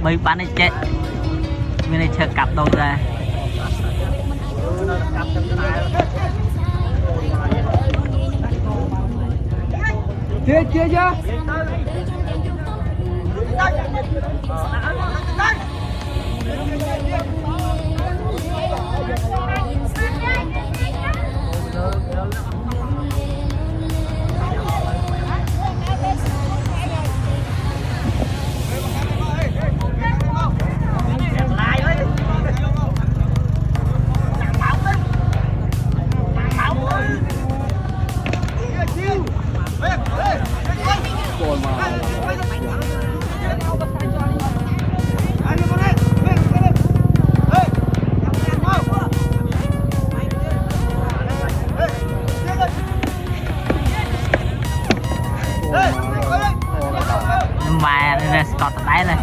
mấy bán này chết bên này chờ cặp đâu ra chia chưa mà này Scott đáy này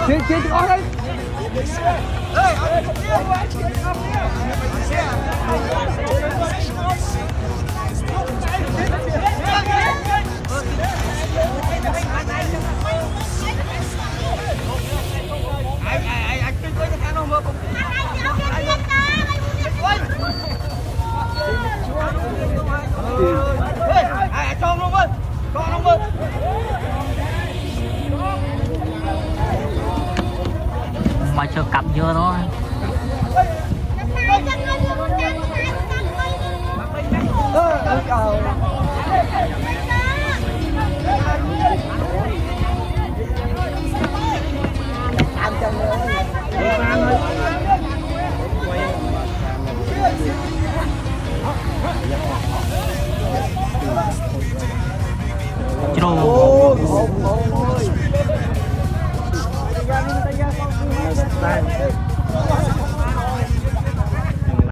Tiến Tiến có đấy mà cho cặp vô thôi